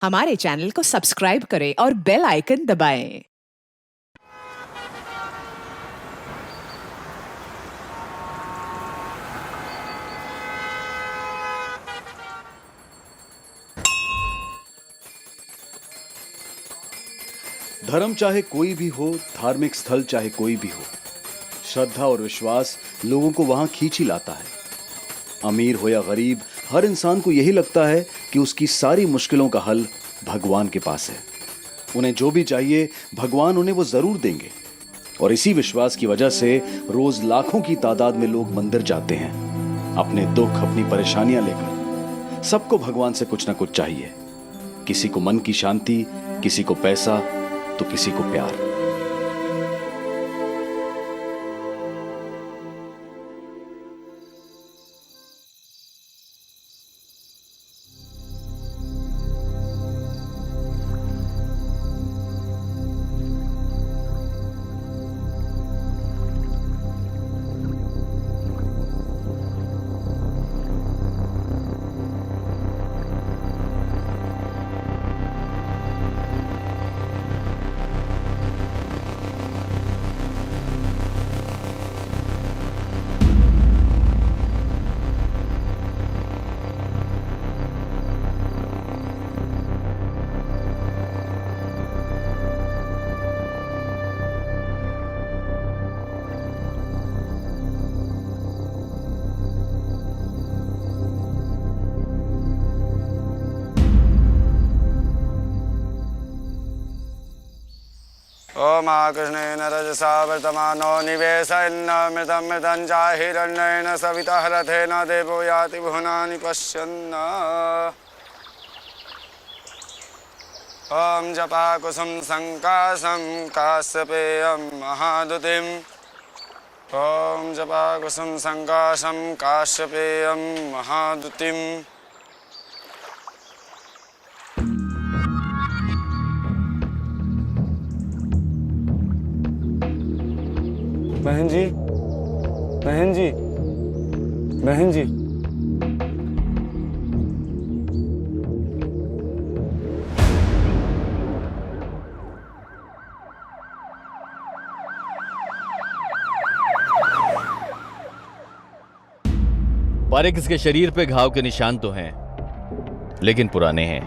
हमारे चैनल को सब्सक्राइब करें और बेल आइकन दबाएं। धर्म चाहे कोई भी हो, धार्मिक स्थल चाहे कोई भी हो, श्रद्धा और विश्वास लोगों को वहां खींच ही लाता है। अमीर हो या गरीब, हर इंसान को यही लगता है कि उसकी सारी मुश्किलों का हल भगवान के पास है। उन्हें जो भी चाहिए भगवान उन्हें वो जरूर देंगे। और इसी विश्वास की वजह से रोज लाखों की तादाद में लोग मंदिर जाते हैं, अपने दुख, अपनी परेशानियां लेकर। सबको भगवान से कुछ ना कुछ चाहिए। किसी को मन की शांति, किसी को पैसा, तो किसी को प्यार। ओम कृष्णेन रजसा वर्तमानो निवेशयन्नमृतं मृतं चाहिरण्येन सविता रथेन देवो याति भुवनानि पश्यन्। ओम जपाकुसुम संकाशं काश्यपेयं महादुतिम्। ओम जपाकुसुम संकाशं काश्यपेयं महादुतिम्। बहन जी, बहन जी, बहन जी। पारेख, इसके शरीर पे घाव के निशान तो हैं, लेकिन पुराने हैं।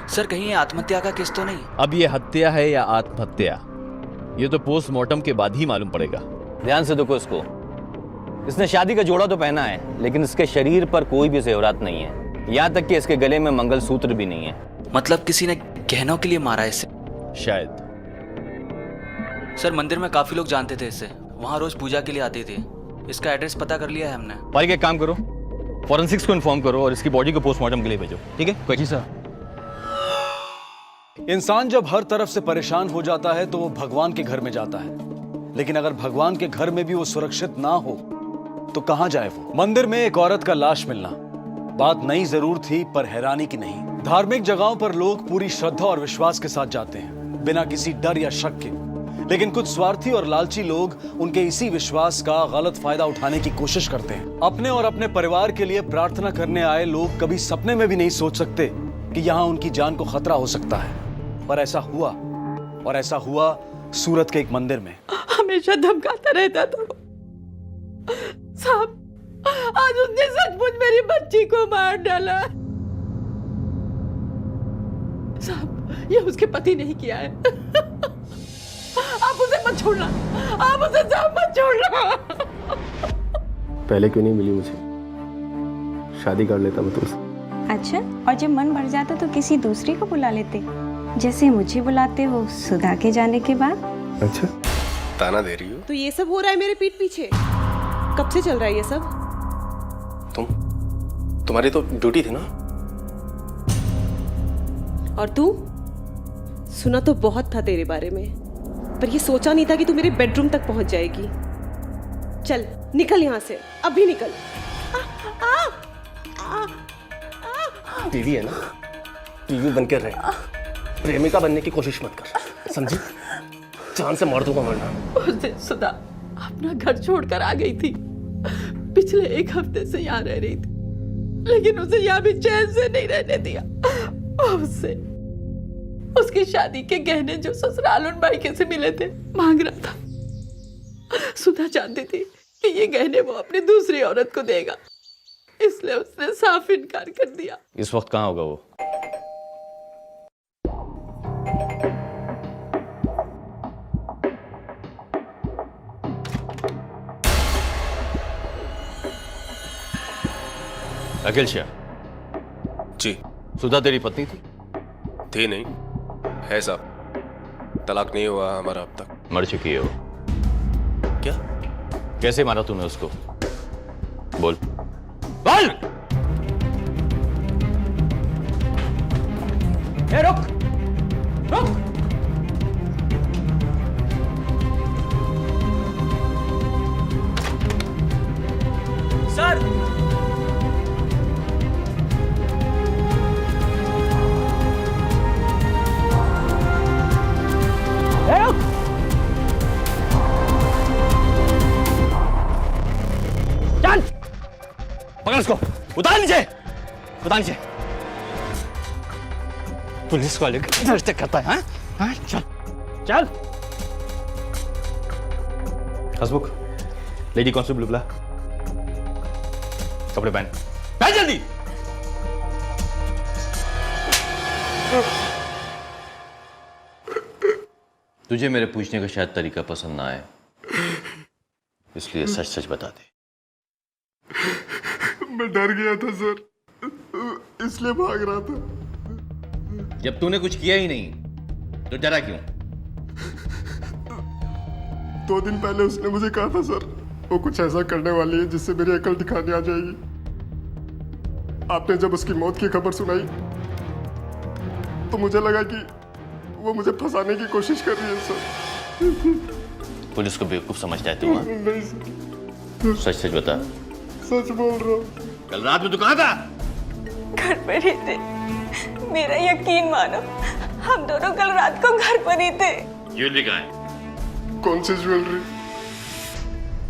सर, कहीं ये आत्महत्या का केस तो नहीं? अब ये हत्या है या आत्महत्या, ये तो पोस्टमार्टम के बाद ही मालूम पड़ेगा। ध्यान से देखो इसको। इसने शादी का जोड़ा तो पहना है, लेकिन इसके शरीर पर कोई भी जेवरात नहीं है। यहाँ तक कि इसके गले में मंगलसूत्र भी नहीं है। मतलब किसी ने गहनों के लिए मारा है इसे? शायद। सर, मंदिर में काफी लोग जानते थे इसे, वहाँ रोज पूजा के लिए आते थे। इसका एड्रेस पता कर लिया है हमने। पारिक, एक काम करो, फॉरेंसिक्स को इन्फॉर्म करो और इसकी बॉडी को पोस्टमार्टम के लिए भेजो, ठीक है? जी सर। इंसान जब हर तरफ से परेशान हो जाता है तो वो भगवान के घर में जाता है, लेकिन अगर भगवान के घर में भी वो सुरक्षित ना हो तो कहां जाए वो? मंदिर में एक औरत का लाश मिलना बात नई जरूर थी, पर हैरानी की नहीं। धार्मिक जगहों पर लोग पूरी श्रद्धा और विश्वास के साथ जाते हैं, बिना किसी डर या शक के। लेकिन कुछ स्वार्थी और लालची लोग उनके इसी विश्वास का गलत फायदा उठाने की कोशिश करते हैं। अपने और अपने परिवार के लिए प्रार्थना करने आए लोग कभी सपने में भी नहीं सोच सकते कि यहाँ उनकी जान को खतरा हो सकता है, पर ऐसा हुआ। और ऐसा हुआ सूरत के एक मंदिर में। हमेशा धमकाता रहता था वो। साहब, आज उसने सचमुच मेरी बच्ची को मार डाला। साहब, ये उसके पति नहीं किया है। आप उसे मत छोड़ना, आप उसे साहब मत छोड़ना। पहले क्यों नहीं मिली मुझे? शादी कर लेता मैं तुमसे। अच्छा, और जब मन भर जाता तो किसी दूसरी को बुला लेते, जैसे मुझे बुलाते हो सुधा के जाने के बाद। अच्छा, ताना दे रही हो? तो ये सब हो रहा है मेरे पीठ पीछे? कब से चल रहा है ये सब? तुम्हारी तो ड्यूटी थी ना। और तू? सुना तो बहुत था तेरे बारे में, पर ये सोचा नहीं था कि तू मेरे बेडरूम तक पहुंच जाएगी। चल निकल यहाँ से, अभी निकल। टीवी है ना, टीवी बनकर रहे, प्रेमिका बनने की कोशिश मत कर, समझी? जान से मार दूंगा वरना। उस दिन सुधा अपना घर छोड़कर आ गई थी, पिछले एक हफ्ते से यहाँ रह रही थी। लेकिन उसे यहाँ भी चैन से नहीं रहने दिया। उससे उसकी शादी के गहने जो ससुराल उन भाई से मिले थे मांग रहा था। सुधा जानती थी कि ये गहने वो अपनी दूसरी औरत को देगा, इसलिए उसने साफ इनकार कर दिया। इस वक्त कहाँ होगा वो? अखिल शाह, जी। सुधा तेरी पत्नी थी? थी नहीं, है साहब। तलाक नहीं हुआ हमारा अब तक। मर चुकी है वो। क्या? कैसे मारा तूने उसको? बोल बोल। ए, रुक रुक। सर चल पकड़ उसको, उतार नीचे, उतार नीचे। पुलिस वाले डरते करता है, हाँ? चल चल। हसमुख, लेडी कांस्टेबल बुला। कपड़े पहन, पहन जल्दी। तुझे मेरे पूछने का शायद तरीका पसंद ना आए, इसलिए सच सच बता दे। मैं डर गया था सर, इसलिए भाग रहा था। जब तूने कुछ किया ही नहीं तो डरा क्यों? 2 दिन पहले उसने मुझे कहा था सर, वो कुछ ऐसा करने वाली है जिससे मेरी अकल दिखाने आ जाएगी। आपने जब उसकी मौत की खबर सुनाई तो मुझे लगा कि वो मुझे फंसाने की कोशिश कर रही है सर। पुलिस को बेवकूफ समझता है तू? हाँ? नहीं सर। सच सच बता। सच बोल रहा हूँ। कल रात में तू कहाँ था? घर पर ही थे। मेरा यकीन मानो, हम दोनों कल रात को घर पर ही थे। ज्वेलरी कहाँ है? कौन सी ज्वेलरी?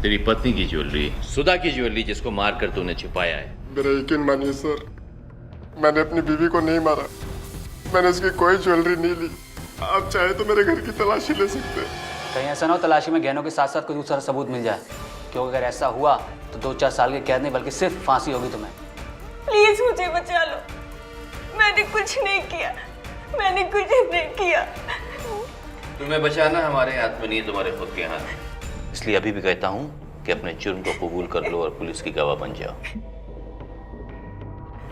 तेरी पत्नी की ज्वेलरी, सुधा की ज्वेलरी जिसको मारकर तूने छुपाया है। मेरा यकीन मानिए सर, मैंने अपनी बीवी को नहीं मारा। मैंने उसकी कोई ज्वेलरी नहीं ली। आप चाहे तो मेरे घर की तलाशी ले सकते हैं। कहीं ऐसा ना हो तलाशी में गहनों के साथ साथ कोई दूसरा सबूत मिल जाए, क्योंकि अगर ऐसा हुआ तो 2-4 साल की कैद नहीं बल्कि सिर्फ फांसी होगी तुम्हें। प्लीज मुझे बचा लो, मैंने कुछ नहीं किया, मैंने कुछ नहीं किया। तुम्हें बचाना हमारे हाथ में नहीं, तुम्हारे खुद के हाथ में। इसलिए अभी भी कहता हूँ कि अपने जुर्म को कबूल कर लो और पुलिस की गवाह बन जाओ।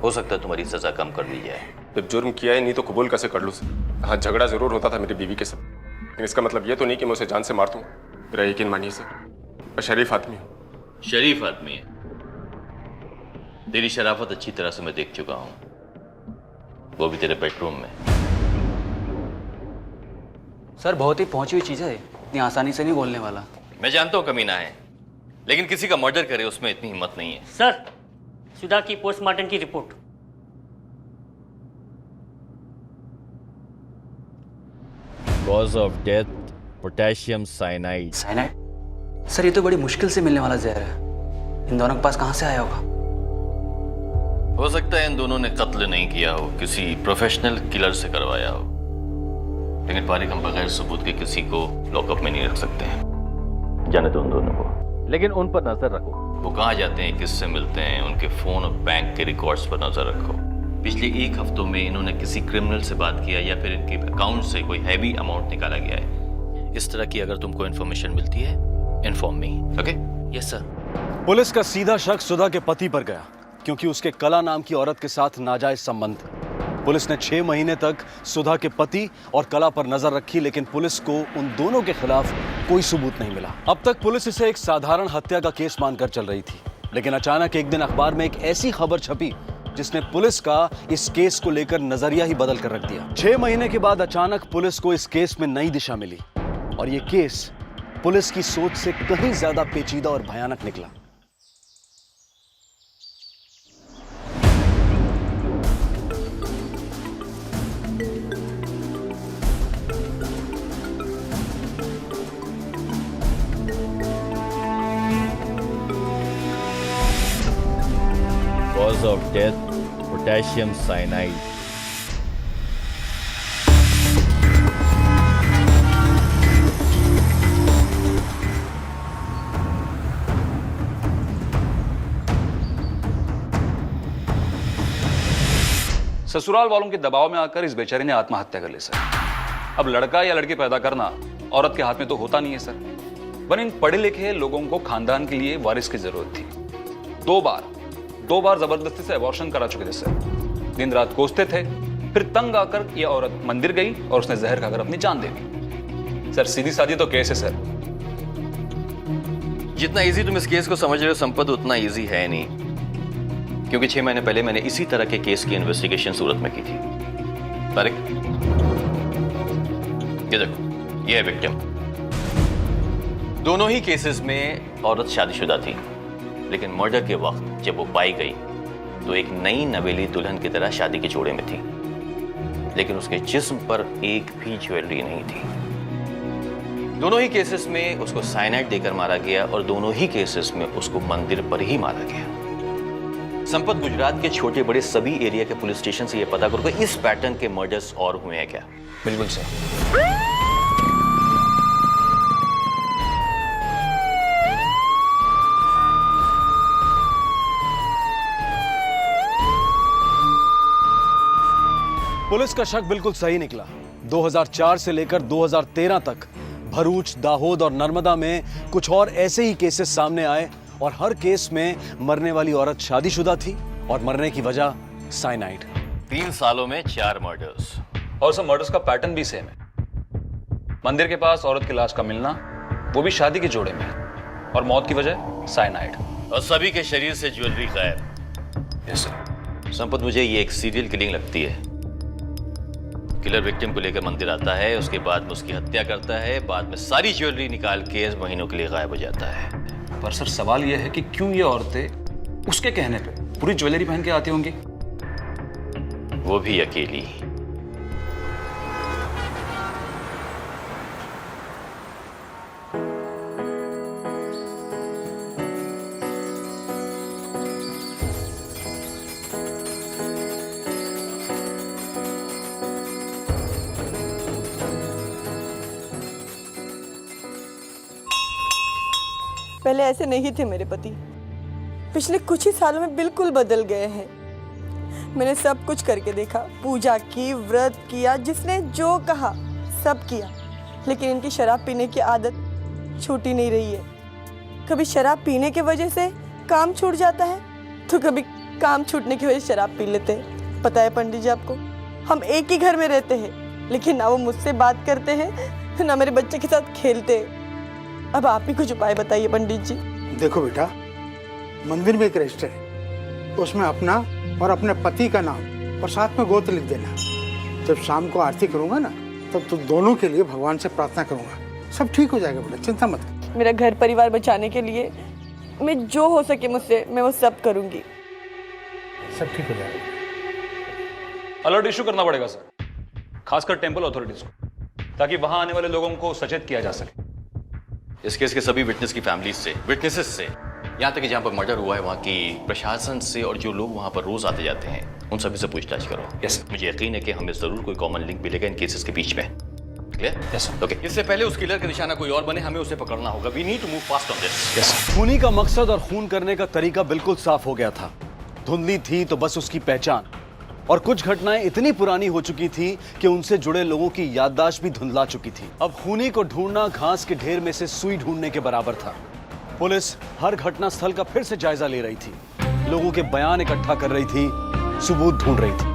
हो सकता है तुम्हारी सजा कम कर दी जाए। जब जुर्म किया ही नहीं तो कबूल कैसे कर लूँ सर? हाँ, झगड़ा जरूर होता था मेरी बीवी के साथ, लेकिन इसका मतलब ये तो नहीं कि मैं उसे जान से मार दूँ। मेरा यकीन मानिए सर, मैं शरीफ आदमी हूँ। शरीफ आदमी है? तेरी शराफत अच्छी तरह से मैं देख चुका हूँ, वो भी तेरे बेडरूम में। सर बहुत ही पहुंची हुई चीज है, इतनी आसानी से नहीं बोलने वाला। मैं जानता हूँ कमीना है, लेकिन किसी का मर्डर करे उसमें इतनी हिम्मत नहीं है। सर, सुधा की पोस्टमार्टम की report. Cause of death potassium cyanide. Cyanide? Sir ये तो बड़ी मुश्किल से मिलने वाला जहर है, इन दोनों के पास कहां से आया होगा? हो सकता है इन दोनों ने कत्ल नहीं किया हो, किसी प्रोफेशनल किलर से करवाया हो, लेकिन पारिक हम बगैर सबूत के किसी को लॉकअप में नहीं रख सकते हैं। जाने दो उन दोनों को, लेकिन उन पर नजर रखो। वो कहाँ जाते हैं, किससे मिलते हैं, उनके फोन और बैंक के रिकॉर्ड्स पर नजर रखो। पिछले 1 हफ्तों में इन्होंने किसी क्रिमिनल से बात किया या फिर इनके अकाउंट से कोई हैवी अमाउंट निकाला गया है। इस तरह की अगर तुमको इन्फॉर्मेशन मिलती है, inform me. Okay? Yes sir. Police का सीधा शक सुधा के पति पर गया, क्योंकि उसके कला नाम की औरत के साथ नाजायज संबंध थे। पुलिस ने 6 महीने तक सुधा के पति और कला पर नजर रखी, लेकिन पुलिस को उन दोनों के खिलाफ कोई सबूत नहीं मिला। अब तक पुलिस इसे एक साधारण हत्या का केस मानकर चल रही थी, लेकिन अचानक एक दिन अखबार में एक ऐसी खबर छपी जिसने पुलिस का इस केस को लेकर नजरिया ही बदल कर रख दिया। 6 महीने के बाद अचानक पुलिस को इस केस में नई दिशा मिली और ये केस पुलिस की सोच से कहीं ज्यादा पेचीदा और भयानक निकला। Cause cause of death potassium cyanide. ससुराल वालों के दबाव में आकर इस बेचारे ने आत्महत्या कर ली सर। अब लड़का या लड़की पैदा करना औरत के हाथ में तो होता नहीं है सर। वन इन पढ़े लिखे लोगों को खानदान के लिए वारिस की जरूरत थी। दो बार जबरदस्ती से अबॉर्शन करा चुके थे सर। दिन रात कोसते थे, फिर तंग आकर यह औरत मंदिर गई और उसने जहर खाकर अपनी जान दे दी। सर सीधी सादी तो केस है सर। जितना इजी तुम इस केस को समझ रहे हो संपत, उतना इजी है नहीं, क्योंकि 6 महीने पहले मैंने इसी तरह के केस की इन्वेस्टिगेशन सूरत में की थी। तारिक, ये देखो, ये है विक्टिम। दोनों ही केसेस में औरत शादीशुदा थी, लेकिन मर्डर के वक्त जब वो पाई गई तो एक नई नवेली दुल्हन की तरह शादी के जोड़े में थी, लेकिन उसके जिस्म पर एक भी ज्वेलरी नहीं थी। दोनों ही केसेस में उसको साइनाइड देकर मारा गया और दोनों ही केसेस में उसको मंदिर पर ही मारा गया। संपत, गुजरात के छोटे बड़े सभी एरिया के पुलिस स्टेशन से यह पता करो कि इस पैटर्न के मर्डर्स और हुए हैं क्या? बिल्कुल सर। पुलिस का शक बिल्कुल सही निकला। 2004 से लेकर 2013 तक भरूच, दाहोद और नर्मदा में कुछ और ऐसे ही केसेस सामने आए और हर केस में मरने वाली औरत शादीशुदा थी और मरने की वजह साइनाइड। 3 सालों में 4 मर्डर्स। और सब मर्डर्स का पैटर्न भी सेम है। मंदिर के पास औरत की लाश का मिलना, वो भी शादी के जोड़े में, और मौत की वजह साइनाइड। और सभी के शरीर से ज्वेलरी गायब। Yes sir. संपत, मुझे ये एक सीरियल किलिंग लगती है। किलर विक्टिम को लेकर मंदिर आता है, उसके बाद में उसकी हत्या करता है, बाद में सारी ज्वेलरी निकाल के महीनों के लिए गायब हो जाता है। पर सर सवाल यह है कि क्यों ये औरतें उसके कहने पे पूरी ज्वेलरी पहन के आती होंगी, वो भी अकेली। पहले ऐसे नहीं थे मेरे पति, पिछले कुछ ही सालों में बिल्कुल बदल गए हैं। मैंने सब कुछ करके देखा, पूजा की, व्रत किया, जिसने जो कहा सब किया, लेकिन इनकी शराब पीने की आदत छूटी नहीं रही है। कभी शराब पीने की वजह से काम छूट जाता है, तो कभी काम छूटने की वजह से शराब पी लेते हैं। पता है पंडित जी आपको, हम एक ही घर में रहते हैं, लेकिन ना वो मुझसे बात करते हैं ना मेरे बच्चे के साथ खेलते हैं। अब आप ही कुछ उपाय बताइए पंडित जी। देखो बेटा, मंदिर में एक रजिस्टर है, उसमें अपना और अपने पति का नाम और साथ में गोत्र लिख देना। जब शाम को आरती करूंगा ना, तब तो दोनों के लिए भगवान से प्रार्थना करूंगा। सब ठीक हो जाएगा बेटा, चिंता मत कर। मेरा घर परिवार बचाने के लिए मैं जो हो सके मुझसे, मैं वो सब करूंगी। सब ठीक हो जाएगा। अलर्ट इशू करना पड़ेगा सर, खासकर टेंपल अथॉरिटीज को, ताकि वहां आने वाले लोगों को सचेत किया जा सके। इस केस के सभी विटनेस की फैमिलीज से, विटनेसेस से, यहाँ तक कि जहाँ पर मर्डर हुआ है वहाँ की प्रशासन से और जो लोग वहाँ पर रोज आते जाते हैं, उन सभी से पूछताछ करो। यस। मुझे यकीन है कि हमें जरूर कोई कॉमन लिंक मिलेगा इन केसेस के बीच में। क्लियर? यस। ओके। इससे पहले उस किलर का निशाना कोई और बने, हमें उसे पकड़ना होगा। We need to move fast on this. Yes. खूनी का मकसद और खून करने का तरीका बिल्कुल साफ हो गया था। धुंधली थी तो बस उसकी पहचान, और कुछ घटनाएं इतनी पुरानी हो चुकी थी कि उनसे जुड़े लोगों की याददाश्त भी धुंधला चुकी थी। अब खूनी को ढूंढना घास के ढेर में से सुई ढूंढने के बराबर था। पुलिस हर घटना स्थल का फिर से जायजा ले रही थी, लोगों के बयान इकट्ठा कर रही थी, सबूत ढूंढ रही थी।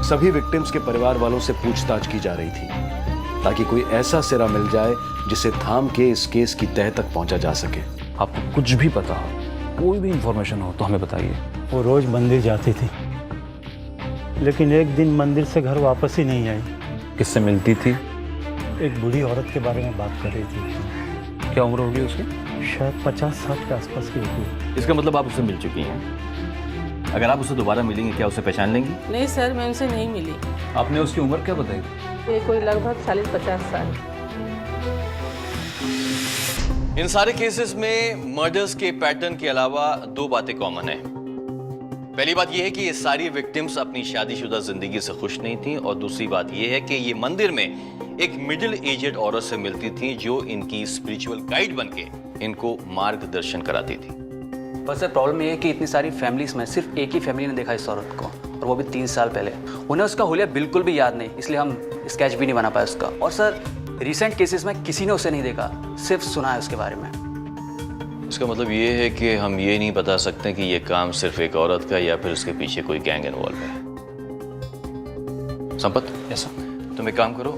सभी विक्टिम्स के परिवार वालों से पूछताछ की जा रही थी, ताकि कोई ऐसा सिरा मिल जाए जिसे थाम के इस केस की तह तक पहुंचा जा सके। आपको कुछ भी पता हो, कोई भी इंफॉर्मेशन हो तो हमें बताइए। वो रोज मंदिर जाती थी, लेकिन एक दिन मंदिर से घर वापस ही नहीं आई। किससे मिलती थी? एक बूढ़ी औरत के बारे में बात कर रही थी। क्या उम्र होगी उसकी? शायद 50 साल के आसपास की होगी। इसका मतलब आप उससे मिल चुकी हैं। अगर आप उसे दोबारा मिलेंगे, क्या उसे पहचान लेंगी? नहीं सर, मैं उनसे नहीं मिली। आपने उसकी उम्र क्या बताई? ये कोई लगभग 40-50 साल। इन सारे केसेस में मर्डर्स के पैटर्न के अलावा दो बातें कॉमन है। पहली बात यह है कि ये सारी विक्टिम्स अपनी शादीशुदा जिंदगी से खुश नहीं थी, और दूसरी बात यह है कि ये मंदिर में एक मिडिल एजेड औरत से मिलती थी जो इनकी स्पिरिचुअल गाइड बनके इनको मार्गदर्शन कराती थी। पर सर प्रॉब्लम ये है कि इतनी सारी फैमिलीज में सिर्फ एक ही फैमिली ने देखा इस औरत को, और वो भी 3 साल पहले। उन्हें उसका हुलिया बिल्कुल भी याद नहीं, इसलिए हम स्केच भी नहीं बना पाए उसका। और सर रिसेंट केसेस में किसी ने उसे नहीं देखा, सिर्फ सुना है उसके बारे में। इसका मतलब ये है कि हम ये नहीं बता सकते कि ये काम सिर्फ एक औरत का या फिर उसके पीछे कोई गैंग इन्वॉल्व है। Sampat, yes sir. तुम एक काम करो,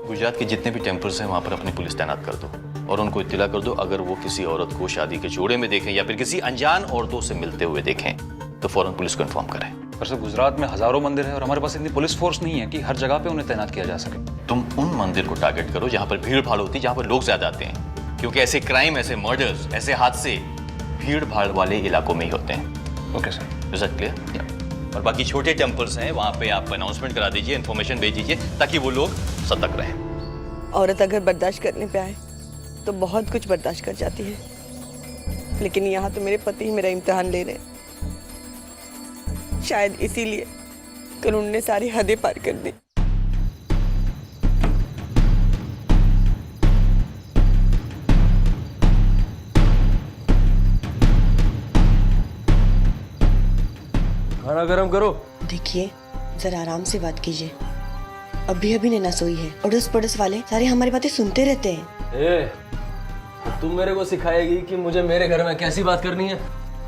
गुजरात के जितने भी टेम्पल्स हैं वहां पर अपनी पुलिस तैनात कर दो और उनको इत्तला कर दो अगर वो किसी औरत को शादी के जोड़े में देखें या फिर किसी अनजान औरतों से मिलते हुए देखें तो फौरन पुलिस को इन्फॉर्म करें। पर सर गुजरात में हजारों मंदिर है और हमारे पास इतनी पुलिस फोर्स नहीं है कि हर जगह पे उन्हें तैनात किया जा सके। तुम उन मंदिर को टारगेट करो जहां पर भीड़ भाड़ होती है, जहां पर लोग ज्यादा आते हैं, क्योंकि ऐसे क्राइम, ऐसे मर्डर्स, ऐसे हादसे भीड़ भाड़ वाले इलाकों में ही होते हैं। Okay sir. Is that clear? और बाकी छोटे टेम्पल्स हैं वहां पे आप अनाउंसमेंट करा दीजिए, इन्फॉर्मेशन भेज दीजिए ताकि वो लोग सतर्क रहें। औरत अगर बर्दाश्त करने पे आए तो बहुत कुछ बर्दाश्त कर जाती है, लेकिन यहाँ तो मेरे पति ही मेरा इम्तिहान ले रहे हैं। शायद इसीलिए कल उन्होंने सारी हदें पार कर दी। खाना गरम करो। देखिए जरा आराम से बात कीजिए, अभी अभी नैना सोई है। अड़ोस पड़ोस वाले सारे हमारी बातें सुनते रहते हैं। ए, तुम मेरे को सिखाएगी कि मुझे मेरे घर में कैसी बात करनी है?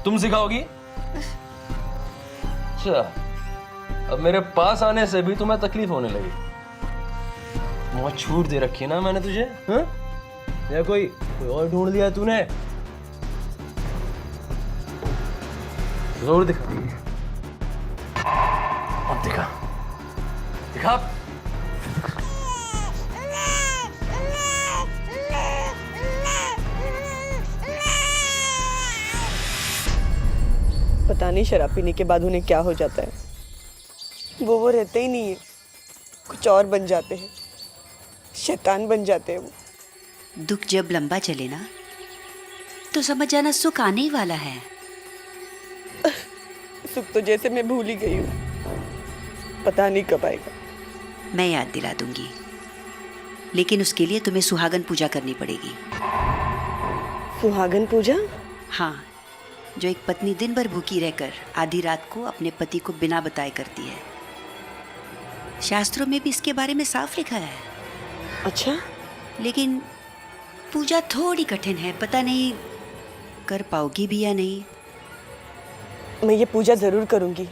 तुम सिखाओगी? अच्छा, अब मेरे पास आने से भी तुम्हें तकलीफ होने लगी। बहुत छूट दे रखी है ना मैंने तुझे, हाँ? या कोई और ढूंढ लिया तूने? जोर दिखा, अब दिखा दिखा। पता नहीं शराब पीने के बाद उन्हें क्या हो जाता है। वो रहते ही नहीं है, कुछ और बन जाते हैं, शैतान बन जाते हैं वो। दुख जब लंबा चले ना तो समझ जाना सुख आने ही वाला है। सुख तो जैसे मैं भूल ही गई हूँ, पता नहीं कब आएगा। मैं याद दिला दूंगी, लेकिन उसके लिए तुम्हें सुहागन पूजा करनी पड़ेगी। सुहागन पूजा? हाँ, जो एक पत्नी दिन भर भूखी रहकर आधी रात को अपने पति को बिना बताए करती है। शास्त्रों में भी इसके बारे में साफ लिखा है। अच्छा? लेकिन पूजा थोड़ी कठिन है, पता नहीं कर पाओगी भी या नहीं। मैं ये पूजा जरूर करूंगी,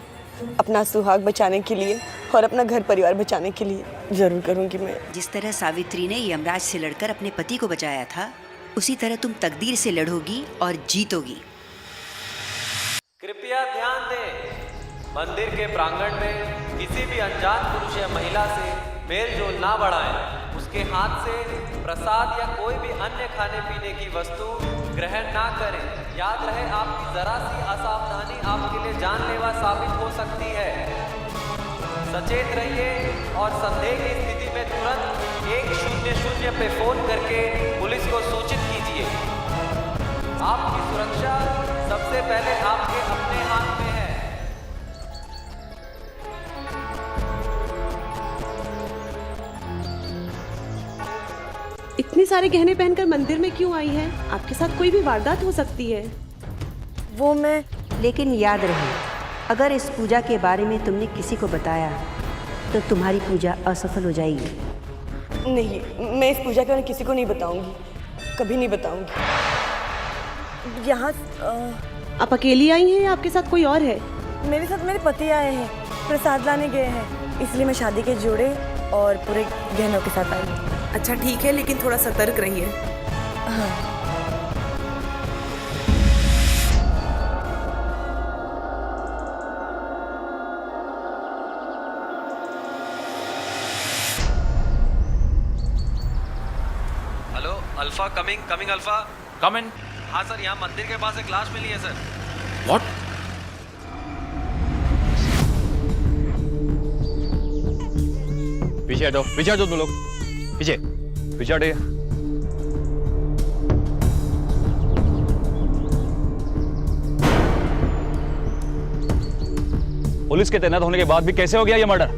अपना सुहाग बचाने के लिए और अपना घर परिवार बचाने के लिए जरूर करूंगी मैं। जिस तरह सावित्री ने यमराज से लड़कर अपने पति को बचाया था, उसी तरह तुम तकदीर से लड़ोगी और जीतोगी। कृपया ध्यान दें, मंदिर के प्रांगण में किसी भी अनजान पुरुष या महिला से मेल जोल ना बढ़ाएं। उसके हाथ से प्रसाद या कोई भी अन्य खाने पीने की वस्तु ग्रहण ना करें। याद रहे, आपकी जरा सी असावधानी आपके लिए जानलेवा साबित हो सकती है। सचेत रहिए और संदेह की स्थिति में तुरंत 100 पे फोन करके पुलिस को सूचित कीजिए। आपकी सुरक्षा सबसे पहले आपके अपने हाथ में है। इतने सारे गहने पहनकर मंदिर में क्यों आई है? आपके साथ कोई भी वारदात हो सकती है। वो मैं, लेकिन याद रहे, अगर इस पूजा के बारे में तुमने किसी को बताया तो तुम्हारी पूजा असफल हो जाएगी। नहीं, मैं इस पूजा के बारे में किसी को नहीं बताऊंगी, कभी नहीं बताऊंगी। यहाँ आप अकेली आई हैं या आपके साथ कोई और है? मेरे साथ मेरे पति आए हैं, प्रसाद लाने गए हैं, इसलिए मैं शादी के जोड़े और पूरे गहनों के साथ आई हूँ। अच्छा ठीक है, लेकिन थोड़ा सतर्क रहिए। हाँ। Hello, alpha coming alpha. Come in. हाँ सर, यहाँ मंदिर के पास एक लाश मिली है सर। व्हाट? पीछे हटो तुम लोग, पीछे पीछे हटिए। पुलिस के तैनात होने के बाद भी कैसे हो गया ये मर्डर?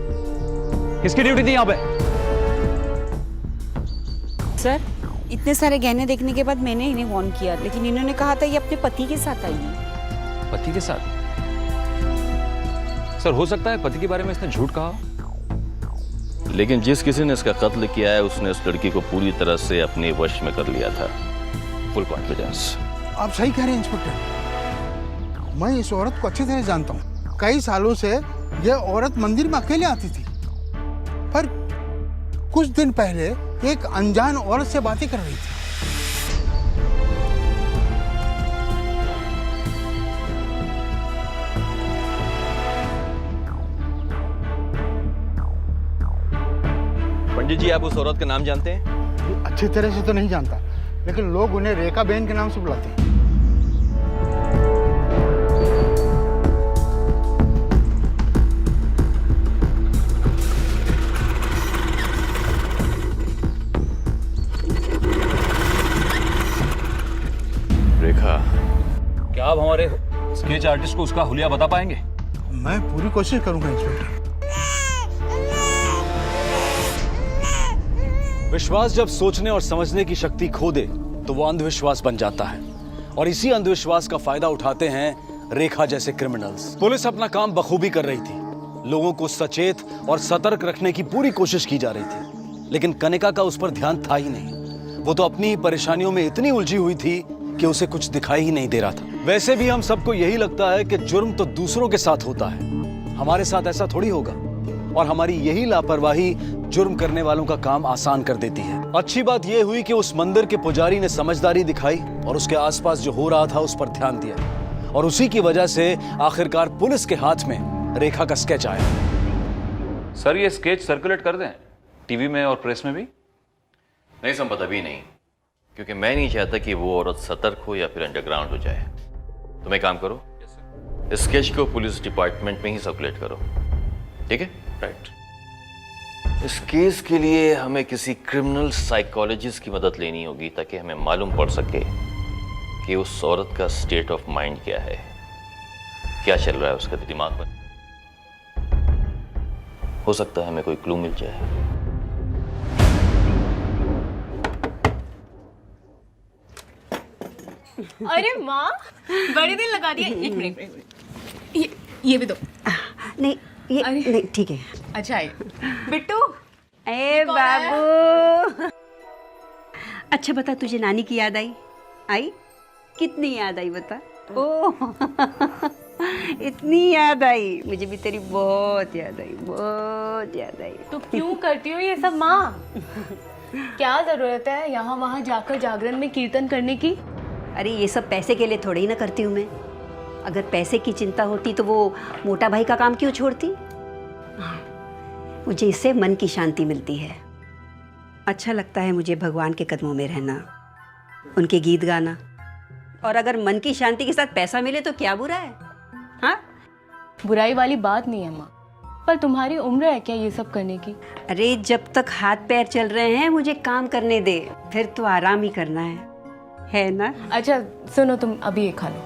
किसकी ड्यूटी थी यहाँ पे? सर, इतने सारे गहने देखने के बाद मैंने इन्हें वार्न किया, लेकिन इन्होंने कहा था ये अपने पति के साथ आई है। पति के साथ? सर, हो सकता है पति के बारे में इसने झूठ कहा हो। लेकिन जिस किसी ने इसका कत्ल किया है उसने उस लड़की को पूरी तरह से अपने वश में कर लिया था। Full confidence. आप सही कह रहे हैं इंस्पेक्टर, मैं इस औरत को अच्छी तरह जानता हूँ। कई सालों से यह औरत मंदिर में अकेले आती थी, पर कुछ दिन पहले एक अनजान औरत से बातें कर रही थी। पंडित जी, आप उस औरत का नाम जानते हैं? अच्छी तरह से तो नहीं जानता, लेकिन लोग उन्हें रेखा बहन के नाम से बुलाते हैं। रेखा, क्या आप हमारे स्केच आर्टिस्ट को उसका हुलिया बता पाएंगे? मैं पूरी कोशिश करूंगा इंस्पेक्टर। विश्वास जब सोचने और समझने की शक्ति खो दे तो वो अंधविश्वास बन जाता है, और इसी अंधविश्वास का फायदा उठाते हैं रेखा जैसे क्रिमिनल्स। पुलिस अपना काम बखूबी कर रही थी, लोगों को सचेत और सतर्क रखने की पूरी कोशिश की जा रही थी, लेकिन कनिका का उस पर ध्यान था ही नहीं। वो तो अपनी ही परेशानियों में इतनी उलझी हुई थी कि उसे कुछ दिखाई ही नहीं दे रहा था। वैसे भी हम सबको यही लगता है कि जुर्म तो दूसरों के साथ होता है, हमारे साथ ऐसा थोड़ी होगा, और हमारी यही लापरवाही जुर्म करने वालों का काम आसान कर देती है। अच्छी बात यह हुई कि उस मंदिर के पुजारी ने समझदारी दिखाई और उसके आसपास जो हो रहा था उस पर ध्यान दिया, और उसी की वजह से आखिरकार पुलिस के हाथ में रेखा का स्केच आया। सर, ये स्केच सर्कुलेट कर दें टीवी में और प्रेस में भी? नहीं संपत, अभी नहीं, क्योंकि मैं नहीं चाहता कि वो औरत सतर्क हो या फिर अंडरग्राउंड हो जाए। तुम एक काम करो, स्केच को पुलिस डिपार्टमेंट में ही सर्कुलेट करो, ठीक है? राइट। इस केस के लिए हमें किसी क्रिमिनल साइकोलॉजिस्ट की मदद लेनी होगी, ताकि हमें मालूम पड़ सके कि उस औरत का स्टेट ऑफ माइंड क्या है, क्या चल रहा है उसके दिमाग में। हो सकता है हमें कोई क्लू मिल जाए। अरे माँ, बड़े दिन लगा दिए। एक मिनट, ये भी दो। नहीं, ये नहीं, ठीक है। अच्छा है बिट्टू। ए बाबू, अच्छा बता, तुझे नानी की याद आई? कितनी याद आई बता? ओह इतनी याद आई, मुझे भी तेरी बहुत याद आई, बहुत याद आई। तो क्यों करती हो ये सब माँ? क्या जरूरत है यहाँ वहाँ जाकर जागरण में कीर्तन करने की? अरे ये सब पैसे के लिए थोड़ी ही ना करती हूँ मैं। अगर पैसे की चिंता होती तो वो मोटा भाई का काम क्यों छोड़ती? मुझे इससे मन की शांति मिलती है। अच्छा लगता है मुझे भगवान के कदमों में रहना, उनके गीत गाना, और अगर मन की शांति के साथ पैसा मिले तो क्या बुरा है? हाँ, बुराई वाली बात नहीं है माँ, पर तुम्हारी उम्र है क्या ये सब करने की? अरे जब तक हाथ पैर चल रहे हैं मुझे काम करने दे, फिर तो आराम ही करना है ना? अच्छा सुनो, तुम अभी ये खा लो।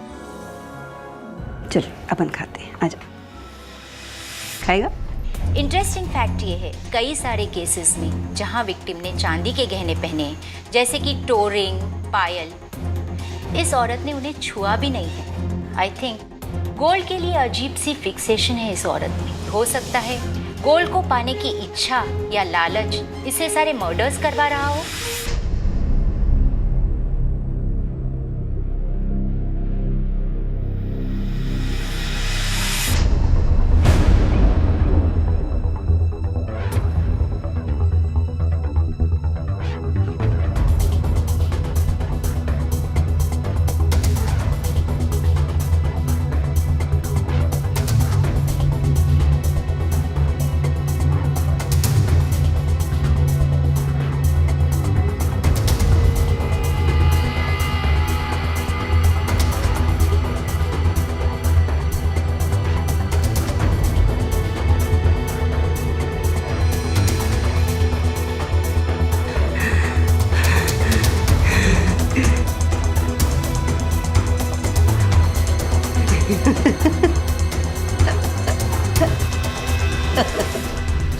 चलो अपन खाते हैं, आजा। खाएगा? इंटरेस्टिंग फैक्ट ये है, कई सारे केसेस में जहां विक्टिम ने चांदी के गहने पहने, जैसे कि टोरिंग, पायल, इस औरत ने उन्हें छुआ भी नहीं है। आई थिंक गोल्ड के लिए अजीब सी फिक्सेशन है इस औरत में। हो सकता है गोल्ड को पाने की इच्छा या लालच इसे सारे मर्डर्स करवा रहा हो।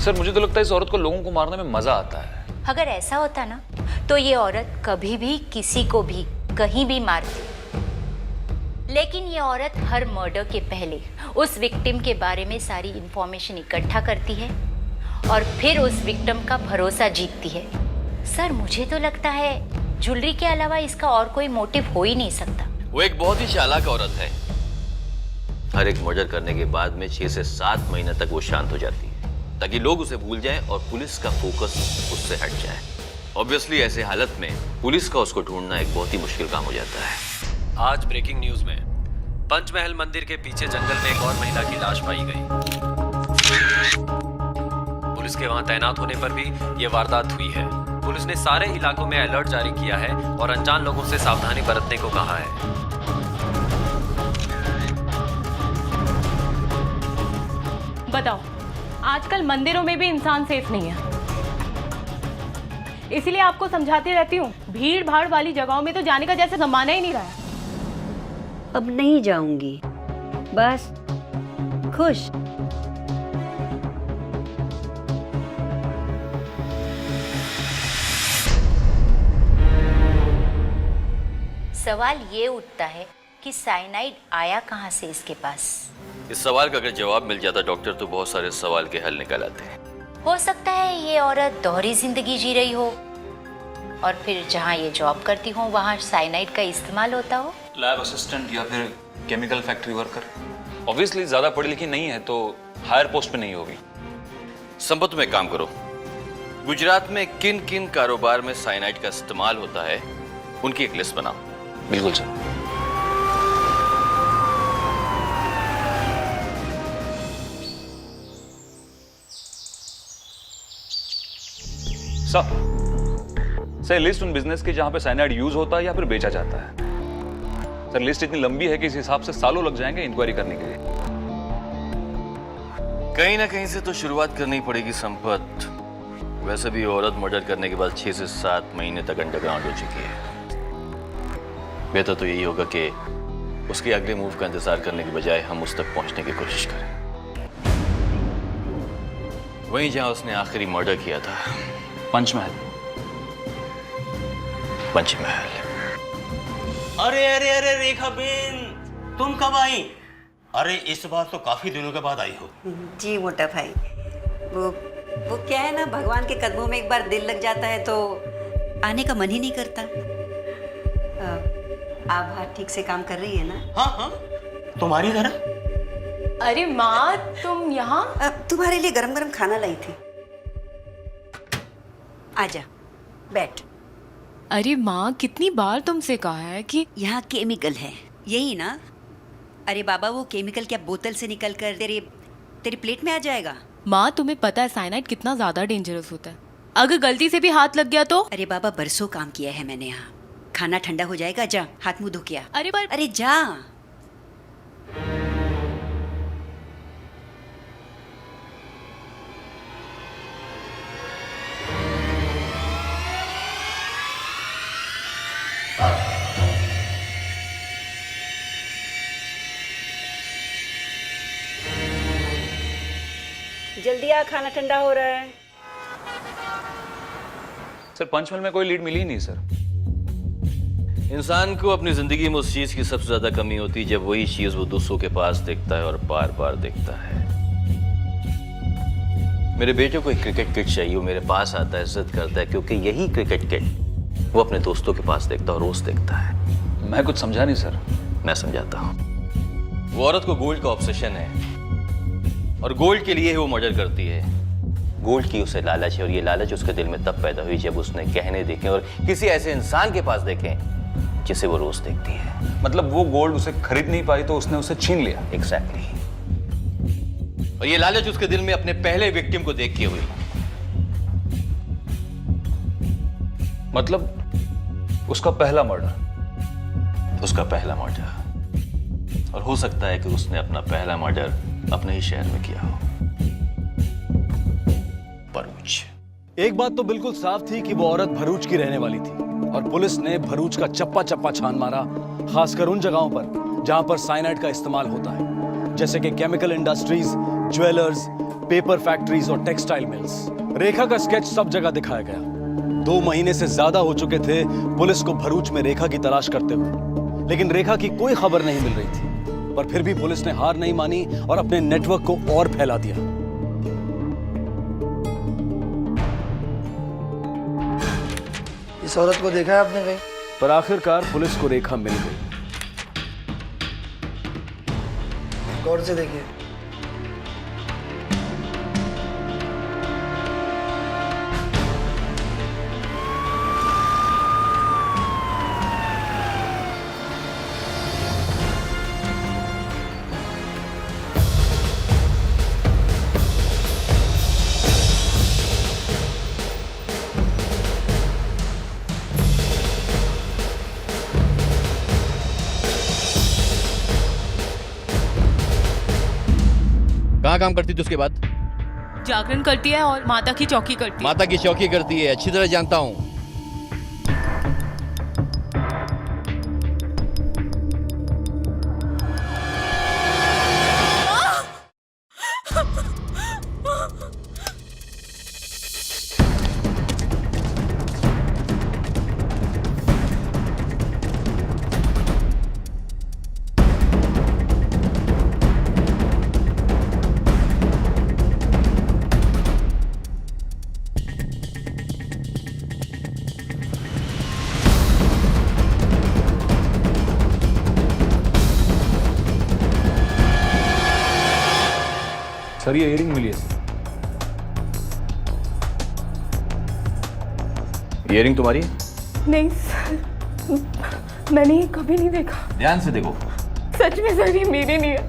सर मुझे तो लगता है इस औरत को लोगों को मारने में मजा आता है। अगर ऐसा होता ना तो ये औरत कभी भी किसी को भी कहीं भी मारती। लेकिन ये औरत हर मर्डर के पहले उस विक्टिम के बारे में सारी इंफॉर्मेशन इकट्ठा करती है और फिर उस विक्टिम का भरोसा जीतती है। सर मुझे तो लगता है ज्वेलरी के अलावा इसका और कोई मोटिव हो ही नहीं सकता। वो एक बहुत ही चालाक औरत है। हर एक मर्डर करने के बाद में 6 से 7 महीने तक वो शांत हो जाती है ताकि लोग उसे भूल जाएं और पुलिस का फोकस उससे हट जाए। ऑब्वियसली ऐसे हालत में पुलिस का उसको ढूंढना एक बहुत ही मुश्किल काम हो जाता है। आज ब्रेकिंग न्यूज में पंचमहल मंदिर के पीछे जंगल में एक और महिला की लाश पाई गई। पुलिस के वहां तैनात होने पर भी ये वारदात हुई है। पुलिस ने सारे इलाकों में अलर्ट जारी किया है और अनजान लोगों से सावधानी बरतने को कहा है। बताओ, आजकल मंदिरों में भी इंसान सेफ नहीं है, इसीलिए आपको समझाती रहती हूँ भीड़ भाड़ वाली जगहों में तो जाने का जैसे जमाना ही नहीं रहा है। अब नहीं जाऊंगी, बस खुश। सवाल ये उठता है कि साइनाइड आया कहाँ से इसके पास। इस सवाल का अगर जवाब मिल जाता डॉक्टर तो बहुत सारे सवाल के हल निकल आते हैं। हो सकता है ये औरत दोहरी जिंदगी जी रही हो और फिर जहाँ ये जॉब करती हो वहाँ साइनाइड का इस्तेमाल होता हो। लैब असिस्टेंट या फिर केमिकल फैक्ट्री वर्कर। ऑब्वियसली ज्यादा पढ़ी लिखी नहीं है तो हायर पोस्ट पे नहीं होगी। संपत में काम करो, गुजरात में किन किन कारोबार में साइनाइड का इस्तेमाल होता है उनकी एक लिस्ट बनाओ। बिल्कुल सर। सर लिस्ट उन बिजनेस की जहां पे साइनाइड यूज होता है या फिर बेचा जाता है। सर लिस्ट इतनी लंबी है कि इस हिसाब से सालों लग जाएंगे इंक्वायरी करने के लिए। कहीं ना कहीं से तो शुरुआत करनी पड़ेगी संपत। वैसे भी औरत मर्डर करने के बाद 6 से 7 महीने तक अंडरग्राउंड हो चुकी है। बेहतर तो यही होगा कि उसके अगले मूव का इंतजार करने के बजाय हम उस तक पहुंचने की कोशिश करें, वहीं जहां उसने आखिरी मर्डर किया था। पंचमहल। पंचमहल। अरे अरे अरे रेखा बेन, तुम कब आई? अरे इस बार तो काफी दिनों के बाद आई हो। जी मोटा भाई, वो क्या है ना, भगवान के कदमों में एक बार दिल लग जाता है तो आने का मन ही नहीं करता। आप हाथ ठीक से काम कर रही है ना? हाँ हाँ, तुम्हारी तरह। अरे माँ तुम यहाँ? तुम्हारे लिए गरम गरम खाना लाई थी। आजा बैठ। अरे माँ कितनी बार तुमसे कहा है कि यहाँ केमिकल है, यही ना? अरे बाबा वो केमिकल क्या बोतल से निकल कर तेरी प्लेट में आ जाएगा? माँ तुम्हें पता है साइनाइड कितना ज्यादा डेंजरस होता है, अगर गलती से भी हाथ लग गया तो? अरे बाबा बरसों काम किया है मैंने यहाँ, खाना ठंडा हो जाएगा, जा हाथ मुंह धो के आ। अरे जा। जल्दी आ, खाना ठंडा हो रहा है। सर पंचमहल में कोई लीड मिली ही नहीं सर। इंसान को अपनी जिंदगी में उस चीज की सबसे ज्यादा कमी होती है जब वही चीज वो दूसरों के पास देखता है और बार बार देखता है। मेरे बेटे को एक क्रिकेट किट चाहिए, वो मेरे पास आता है, इज्जत करता है, क्योंकि यही क्रिकेट किट वो अपने दोस्तों के पास देखता है और रोज देखता है। मैं कुछ समझा नहीं सर। मैं समझाता हूँ। वो औरत को गोल्ड का ऑब्सेशन है और गोल्ड के लिए ही वो मर्डर करती है। गोल्ड की उसे लालच है और ये लालच उसके दिल में तब पैदा हुई जब उसने गहने देखे और किसी ऐसे इंसान के पास देखे जिसे वो रोज देखती है। मतलब वो गोल्ड उसे खरीद नहीं पाई तो उसने उसे छीन लिया। एग्जैक्टली। और ये लालच उसके दिल में अपने पहले विक्टिम को देख के हुई। मतलब उसका पहला मर्डर। उसका पहला मर्डर। और हो सकता है कि उसने अपना पहला मर्डर अपने ही शहर में किया हो, भरूच। एक बात तो बिल्कुल साफ थी कि वो औरत भरूच की रहने वाली थी और पुलिस ने भरूच का चप्पा चप्पा छान मारा, खासकर उन जगहों पर जहां पर साइनाइड का इस्तेमाल होता है, जैसे कि chemical industries, jewellers, paper factories और टेक्सटाइल मिल्स। रेखा का स्केच सब जगह दिखाया गया। 2 महीने से ज्यादा हो चुके थे पुलिस को भरूच में रेखा की तलाश करते हुए, लेकिन रेखा की कोई खबर नहीं मिल रही थी। पर फिर भी पुलिस ने हार नहीं मानी और अपने नेटवर्क को और फैला दिया। इस औरत को देखा है आपने कहीं? पर आखिरकार पुलिस को रेखा मिल गई। गौर से देखिए। कहाँ काम करती थी उसके बाद? जागरण करती है और माता की चौकी करती है। माता की चौकी करती है, अच्छी तरह जानता हूँ। सर ये इयरिंग मिली है। इयरिंग तुम्हारी है? नहीं सर, मैंने ये कभी नहीं देखा। ध्यान से देखो। सच में सर ये मेरी नहीं है।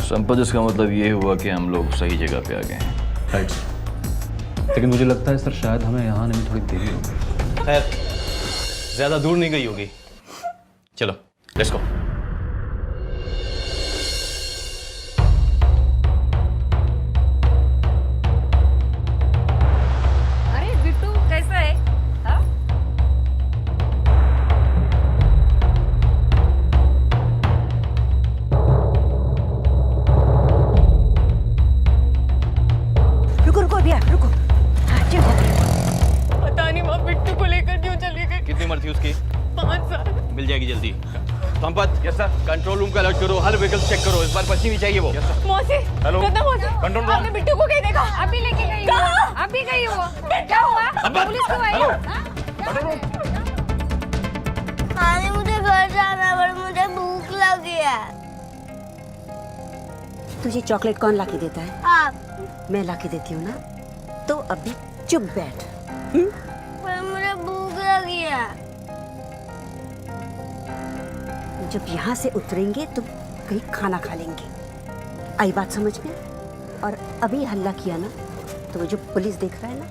संपत, इसका मतलब ये हुआ कि हम लोग सही जगह पे आ गए हैं। राइट सर, लेकिन मुझे लगता है सर शायद हमें यहाँ आने में थोड़ी देरी होगी। खैर, ज्यादा दूर नहीं गई होगी। चलो लेट्स गो। पता नहीं वहाँ बिट्टू को लेकर क्यों चली गई। कितनी उम्र थी उसकी? 5 साल। मिल जाएगी जल्दी। Sampat, yes sir. Control room का अलर्ट करो, हर व्हीकल चेक करो। इस बार बच्ची नहीं चाहिए वो। मौसी, हेलो। मौसी, कंट्रोल रूम। आपने बिट्टू को कहीं देखा? अभी लेके गई कहाँ? वो, अभी गई वो। क्या हुआ? पुलिस क्यों आई? हाँ, मुझे घर जाना है, पर मुझे भूख लगी है। तुझे चॉकलेट कौन लाके देता है? आप। मैं लाके देती हूँ ना, तो अभी चुप बैठ। पर मुझे भूख लगी है। जब यहाँ से उतरेंगे तो कहीं खाना खा लेंगे। आई बात समझ में? और अभी हल्ला किया ना तो वो जो पुलिस देख रहा है ना,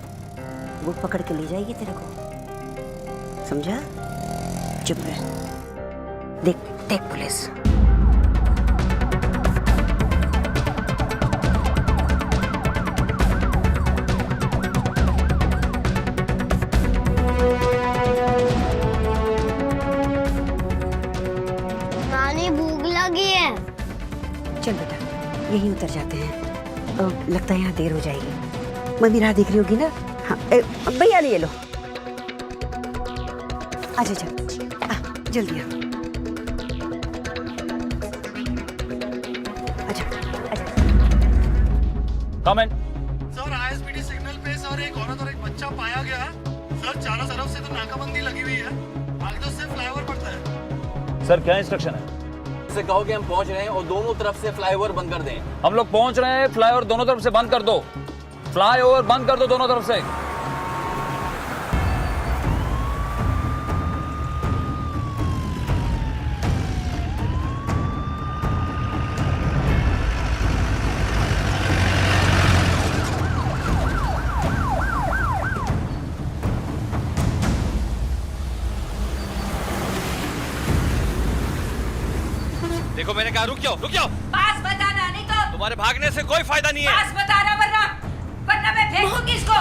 वो पकड़ के ले जाएगी तेरे को। समझा? चुप रह। देख देख पुलिस। नानी भूख लगी है। चल बेटा यहीं उतर जाते हैं। लगता है यहाँ देर हो जाएगी। मम्मी राह देख रही होगी ना। हाँ भैया ले लो। अच्छा चल जल्दी आ। अच्छा कमेंट। सर आईएसपीडी सिग्नल पे सर एक औरत और एक बच्चा पाया गया है। सर चारों तरफ से तो नाकाबंदी लगी हुई है। आगे तो सिर्फ फ्लाईओवर पड़ता है। सर क्या इंस्ट्रक्शन है? से कहो कि हम पहुंच रहे हैं और दोनों तरफ से फ्लाईओवर बंद कर दें। हम लोग पहुंच रहे हैं, फ्लाईओवर दोनों तरफ से बंद कर दो। फ्लाईओवर बंद कर दो दोनों तरफ से। देखो मैंने कहा रुक जाओ, रुक जाओ। पास बताना नहीं तो तुम्हारे भागने से कोई फायदा नहीं है। पास बताना वरना मैं फेंकूंगी इसको।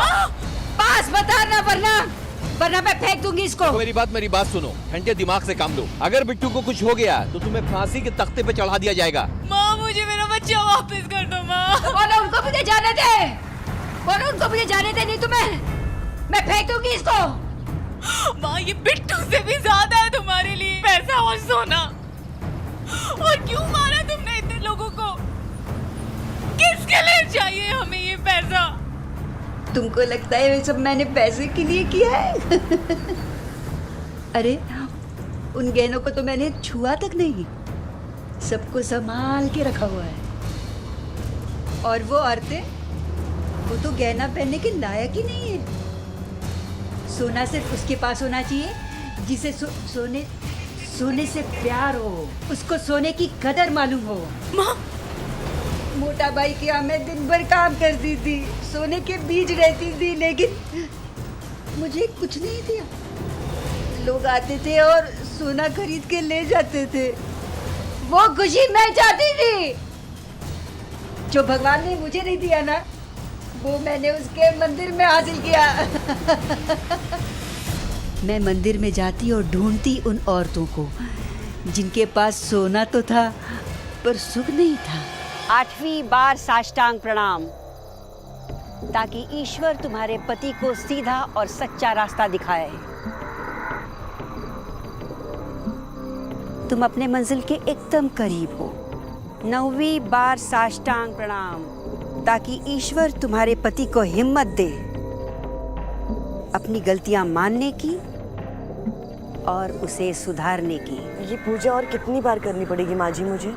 पास बताना वरना वरना मैं फेंक दूंगी इसको। तो मेरी बात सुनो, ठंडे दिमाग से काम लो। अगर बिट्टू को कुछ हो गया तो तुम्हें फांसी के तख्ते पे चढ़ा दिया जाएगा। माँ मुझे मेरा बच्चा वापस कर दो माँ। बोलो उनको मुझे जाने दे, बोलो उनको मुझे जाने दे, नहीं तो मैं फेंक दूंगी इसको। माँ ये बिट्टू से भी ज्यादा है तुम्हारे लिए पैसा और सोना। और क्यों मारा तुमने इतने लोगों को? किसके लिए चाहिए हमें ये पैसा? तुमको लगता है ये सब मैंने पैसे के लिए किया है? अरे उन गहनों को तो मैंने छुआ तक नहीं, सबको संभाल के रखा हुआ है। और वो औरतें, वो तो गहना पहनने के लायक ही नहीं है। सोना सिर्फ उसके पास होना चाहिए जिसे सोने से प्यार हो, उसको सोने की कदर मालूम हो। माँ मोटा भाई की मैं दिन भर काम करती थी, सोने के बीज रहती थी, लेकिन मुझे कुछ नहीं दिया। लोग आते थे और सोना खरीद के ले जाते थे, वो खुशी मैं चाहती थी। जो भगवान ने मुझे नहीं दिया ना, वो मैंने उसके मंदिर में हासिल किया। मैं मंदिर में जाती और ढूंढती उन औरतों को जिनके पास सोना तो था पर सुख नहीं था। 8वीं बार साष्टांग प्रणाम, ताकि ईश्वर तुम्हारे पति को सीधा और सच्चा रास्ता दिखाए। तुम अपने मंजिल के एकदम करीब हो। 9वीं बार साष्टांग प्रणाम, ताकि ईश्वर तुम्हारे पति को हिम्मत दे अपनी गलतियां मानने की और उसे सुधारने की। ये पूजा और कितनी बार करनी पड़ेगी माँ जी मुझे?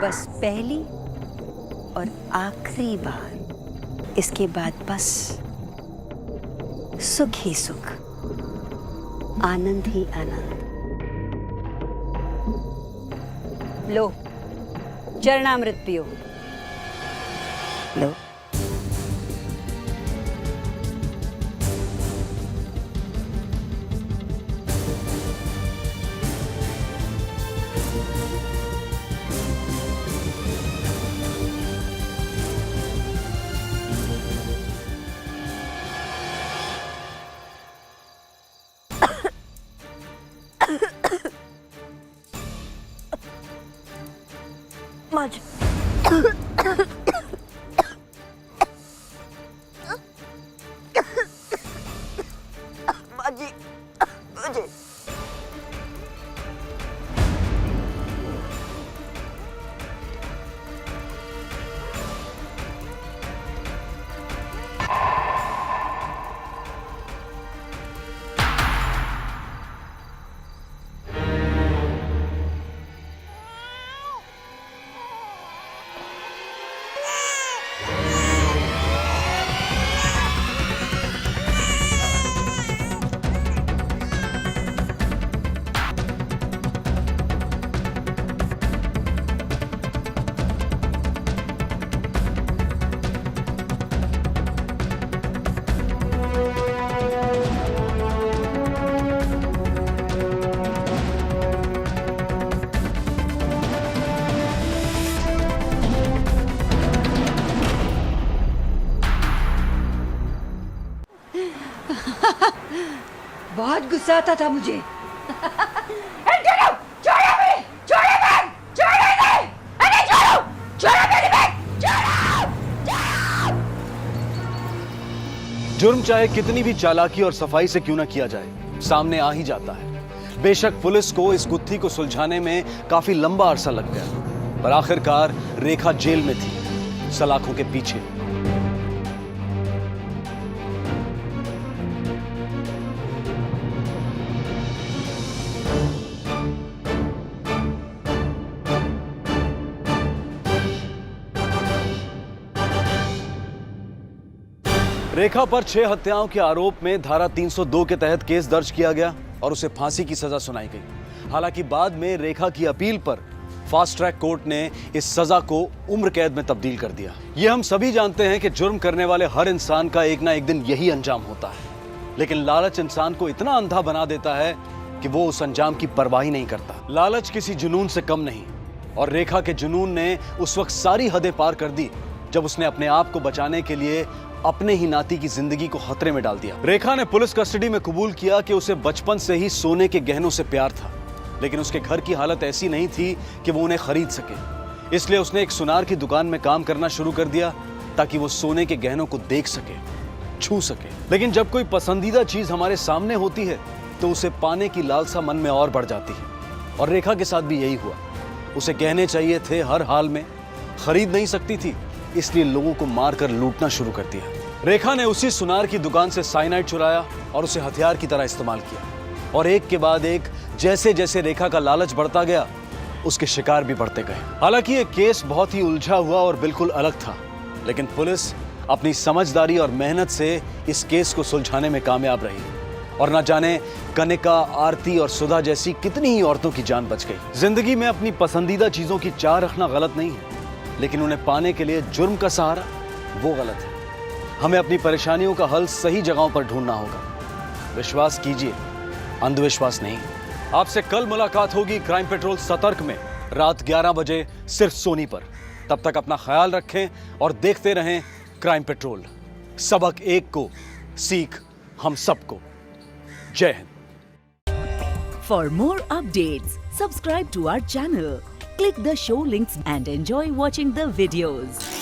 बस पहली और आखिरी बार, इसके बाद बस सुख ही सुख, आनंद ही आनंद। लो चरणामृत पियो, लो। माँ जी मुझे बहुत गुस्सा आता था मुझे। जुर्म चाहे कितनी भी चालाकी और सफाई से क्यों ना किया जाए, सामने आ ही जाता है। बेशक पुलिस को इस गुत्थी को सुलझाने में काफी लंबा अरसा लग गया, पर आखिरकार रेखा जेल में थी, सलाखों के पीछे। रेखा पर 6 हत्याओं के आरोप में धारा 302 के तहत केस दर्ज किया गया और उसे फांसी की सजा सुनाई गई। हालांकि बाद में रेखा की अपील पर फास्ट ट्रैक कोर्ट ने इस सजा को उम्र कैद में तब्दील कर दिया। ये हम सभी जानते हैं कि जुर्म करने वाले हर इंसान का एक ना एक दिन यही अंजाम होता है, लेकिन लालच इंसान को इतना अंधा बना देता है कि वो उस अंजाम की परवाह ही नहीं करता। लालच किसी जुनून से कम नहीं, और रेखा के जुनून ने उस वक्त सारी हदें पार कर दी जब उसने अपने आप को बचाने के लिए अपने ही नाती की जिंदगी को खतरे में डाल दिया। रेखा ने पुलिस कस्टडी में कबूल किया कि उसे बचपन से ही सोने के गहनों से प्यार था, लेकिन उसके घर की हालत ऐसी नहीं थी कि वो उन्हें खरीद सके। इसलिए उसने एक सुनार की दुकान में काम करना शुरू कर दिया ताकि वो सोने के गहनों को देख सके, छू सके। लेकिन जब कोई पसंदीदा चीज हमारे सामने होती है तो उसे पाने की लालसा मन में और बढ़ जाती है, और रेखा के साथ भी यही हुआ। उसे गहने चाहिए थे हर हाल में, खरीद नहीं सकती थी, इसलिए लोगों को मारकर लूटना शुरू कर दिया। रेखा ने उसी सुनार की दुकान से साइनाइड चुराया और उसे हथियार की तरह इस्तेमाल किया, और एक के बाद एक जैसे जैसे रेखा का लालच बढ़ता गया, उसके शिकार भी बढ़ते गए। हालांकि ये केस बहुत ही उलझा हुआ और बिल्कुल अलग था, लेकिन पुलिस अपनी समझदारी और मेहनत से इस केस को सुलझाने में कामयाब रही, और न जाने कनिका, आरती और सुधा जैसी कितनी ही औरतों की जान बच गई। जिंदगी में अपनी पसंदीदा चीजों की चाह रखना गलत नहीं है, लेकिन उन्हें पाने के लिए जुर्म का सहारा वो गलत है। हमें अपनी परेशानियों का हल सही जगहों पर ढूंढना होगा। विश्वास कीजिए, अंधविश्वास नहीं। आपसे कल मुलाकात होगी क्राइम पेट्रोल सतर्क में रात 11 बजे सिर्फ सोनी पर। तब तक अपना ख्याल रखें और देखते रहें क्राइम पेट्रोल। सबक एक को, सीख हम सबको। जय Hind. For more updates, subscribe to our channel, click the show links and enjoy watching the videos.